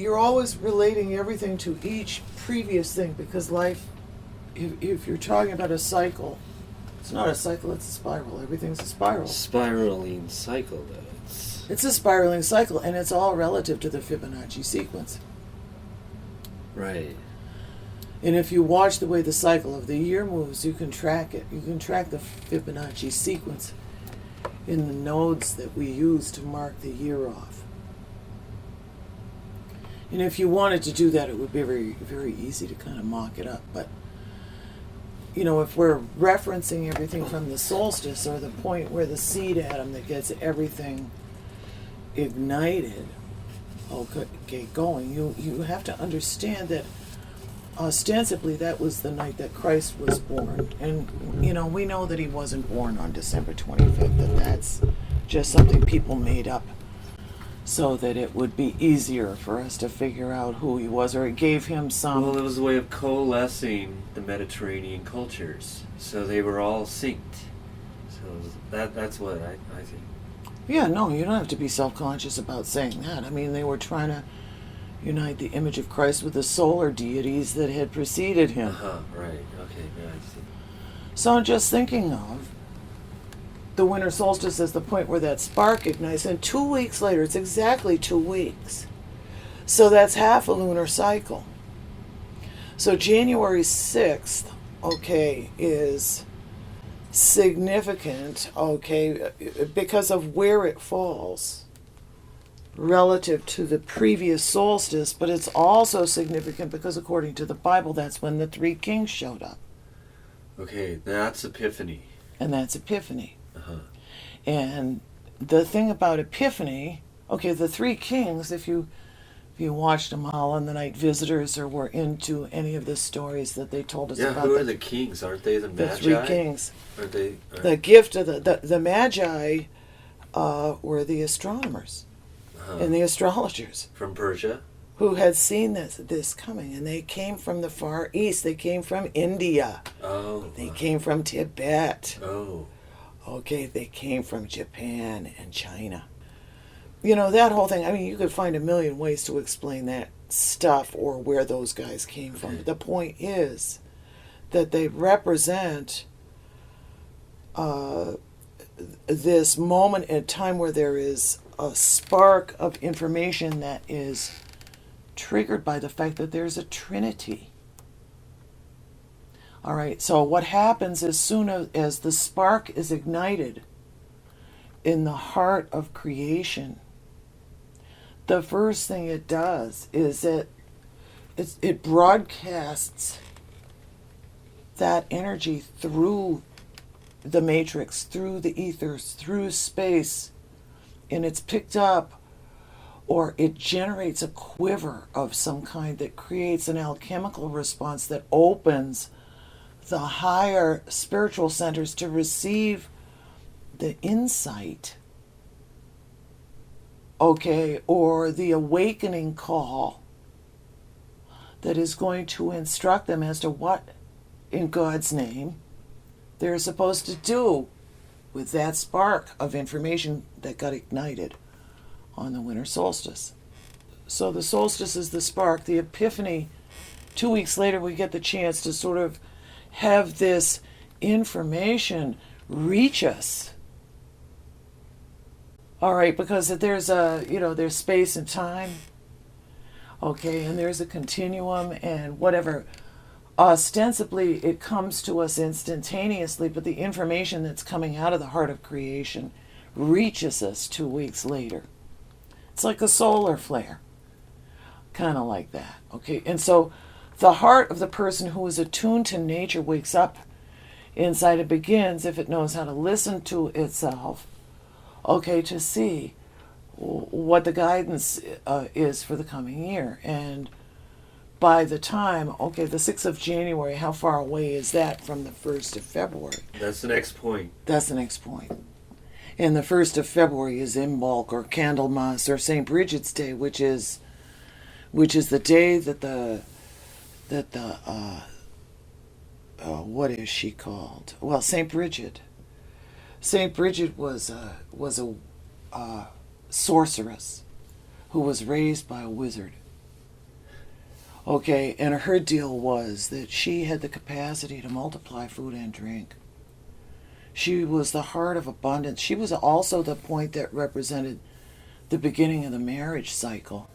you're always relating everything to each previous thing, because life, if you're talking about a cycle, it's not a cycle, it's a spiral. Everything's a spiral. Spiraling cycle, though. It's a spiraling cycle, and it's all relative to the Fibonacci sequence. Right. And if you watch the way the cycle of the year moves, you can track it. You can track the Fibonacci sequence in the nodes that we use to mark the year off. And if you wanted to do that, it would be very, very easy to kind of mock it up. But, you know, if we're referencing everything from the solstice, or the point where the seed atom that gets everything ignited, okay, going, you have to understand that ostensibly that was the night that Christ was born. And, you know, we know that he wasn't born on December 25th, that that's just something people made up so that it would be easier for us to figure out who he was, or it gave him some... Well, it was a way of coalescing the Mediterranean cultures, so they were all synced. So that's what I think. Yeah, no, you don't have to be self-conscious about saying that. I mean, they were trying to unite the image of Christ with the solar deities that had preceded him. Right, okay, yeah, I see. So I'm just thinking of the winter solstice as the point where that spark ignites, and 2 weeks later, it's exactly 2 weeks. So that's half a lunar cycle. So January 6th, okay, is significant, okay, because of where it falls relative to the previous solstice, but it's also significant because according to the Bible, that's when the three kings showed up. Okay, that's Epiphany. And that's Epiphany. And the thing about Epiphany, okay, the three kings, if you watched them all on the Night Visitors, or were into any of the stories that they told us about. Who are the kings? Aren't they the Magi? The three kings. Are they? The gift of the Magi were the astronomers and the astrologers from Persia, who had seen this coming, and they came from the Far East. They came from India. They came from Tibet. Okay, they came from Japan and China. You know, that whole thing, I mean, you could find a million ways to explain that stuff or where those guys came from. But the point is that they represent this moment in time where there is a spark of information that is triggered by the fact that there's a trinity. All right, so what happens as soon as the spark is ignited in the heart of creation, the first thing it does is it broadcasts that energy through the matrix, through the ethers, through space, and it's picked up, or it generates a quiver of some kind that creates an alchemical response that opens the higher spiritual centers to receive the insight, okay, or the awakening call that is going to instruct them as to what, in God's name, they're supposed to do with that spark of information that got ignited on the winter solstice. So the solstice is the spark. The Epiphany, 2 weeks later, we get the chance to sort of have this information reach us. All right, because there's there's space and time, okay, and there's a continuum and whatever. Ostensibly, it comes to us instantaneously, but the information that's coming out of the heart of creation reaches us 2 weeks later. It's like a solar flare, kind of like that, okay? And so the heart of the person who is attuned to nature wakes up inside. It begins, if it knows how to listen to itself, okay, to see what the guidance is for the coming year. And by the time, okay, the 6th of January, how far away is that from the 1st of February? That's the next point. That's the next point. And the 1st of February is Imbolc, or Candlemas, or St. Bridget's Day, which is the day that what is she called? Well, St. Bridget. St. Bridget was a sorceress who was raised by a wizard. Okay, and her deal was that she had the capacity to multiply food and drink. She was the heart of abundance. She was also the point that represented the beginning of the marriage cycle.